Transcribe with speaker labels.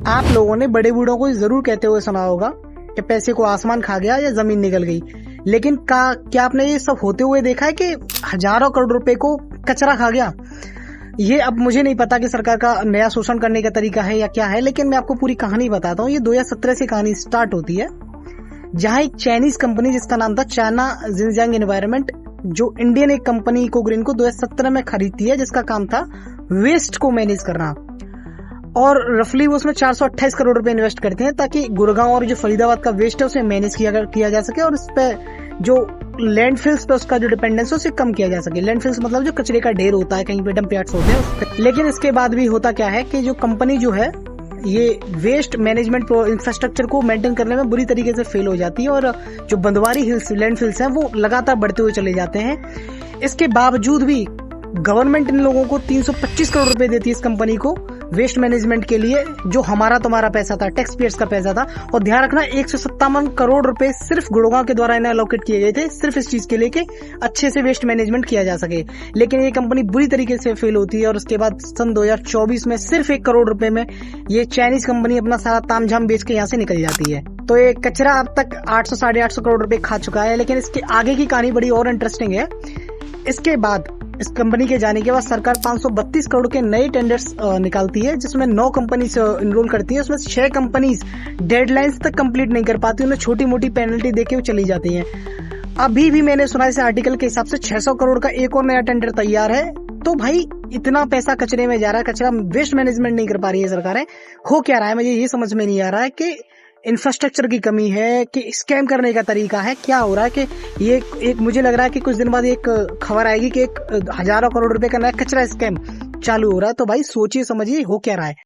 Speaker 1: आप लोगों ने बड़े बूढ़ों को जरूर कहते हुए सुना होगा कि पैसे को आसमान खा गया या जमीन निकल गई, लेकिन क्या आपने ये सब होते हुए देखा है कि हजारों करोड़ रुपए को कचरा खा गया? ये अब मुझे नहीं पता कि सरकार का नया शोषण करने का तरीका है या क्या है, लेकिन मैं आपको पूरी कहानी बताता हूँ। ये 2017 से कहानी स्टार्ट होती है, जहां एक चाइनीज कंपनी जिसका नाम था चाइना जिनजियांग एनवायरनमेंट, जो इंडियन एक कंपनी को ग्रीन को 2017 में खरीदती है, जिसका काम था वेस्ट को मैनेज करना। और रफली वो उसमें 428 करोड़ रुपए इन्वेस्ट करते हैं ताकि गुड़गांव और जो फरीदाबाद का वेस्ट है उसे मैनेज किया जा सके और उस पे जो लैंडफिल्स पे उसका जो डिपेंडेंस है उसे कम किया जा सके। लैंडफिल्स मतलब जो कचरे का ढेर होता है, कहीं पे डंप यार्ड्स होते हैं उस पे। लेकिन इसके बाद भी होता क्या है कि जो कंपनी जो है ये वेस्ट मैनेजमेंट इंफ्रास्ट्रक्चर को मेंटेन करने में बुरी तरीके से फेल हो जाती है और जो बंदवारी हिल्स लैंडफिल्स हैं वो लगातार बढ़ते हुए चले जाते हैं। इसके बावजूद भी गवर्नमेंट इन लोगों को 325 करोड़ रुपए देती है इस कंपनी को वेस्ट मैनेजमेंट के लिए, जो हमारा तुम्हारा पैसा था, टैक्स पेयर्स का पैसा था। और ध्यान रखना 157 करोड़ रुपए सिर्फ गुड़गांव के द्वारा इन्हें अलोकेट किए गए थे, सिर्फ इस चीज के लिए कि अच्छे से वेस्ट मैनेजमेंट किया जा सके। लेकिन ये कंपनी बुरी तरीके से फेल होती है और उसके बाद सन 2024 में सिर्फ 1 करोड़ रुपए में ये चाइनीज कंपनी अपना सारा तामझाम बेच के यहाँ से निकल जाती है। तो ये कचरा अब तक 800 साढ़े 800 करोड़ रुपए खा चुका है। लेकिन इसके आगे की कहानी बड़ी और इंटरेस्टिंग है। इसके बाद इस कंपनी के जाने के बाद सरकार 532 करोड़ के नए टेंडर्स निकालती है, जिसमें 9 कंपनीज इनरोल करती है। उसमें 6 कंपनीज डेडलाइंस तक कंप्लीट नहीं कर पाती, उन्हें छोटी मोटी पेनल्टी देके वो चली जाती हैं। अभी भी मैंने सुना इस आर्टिकल के हिसाब से 600 करोड़ का एक और नया टेंडर तैयार है। तो भाई इतना पैसा कचरे में जा रहा है, कचरा वेस्ट मैनेजमेंट नहीं कर पा रही है सरकारें। हो क्या रहा है मुझे ये समझ में नहीं आ रहा है कि इंफ्रास्ट्रक्चर की कमी है कि स्कैम करने का तरीका है, क्या हो रहा है कि ये एक मुझे लग रहा है कि कुछ दिन बाद एक खबर आएगी कि एक हजारों करोड़ रुपए का नया कचरा स्कैम चालू हो रहा है। तो भाई सोचिए समझिए हो क्या रहा है।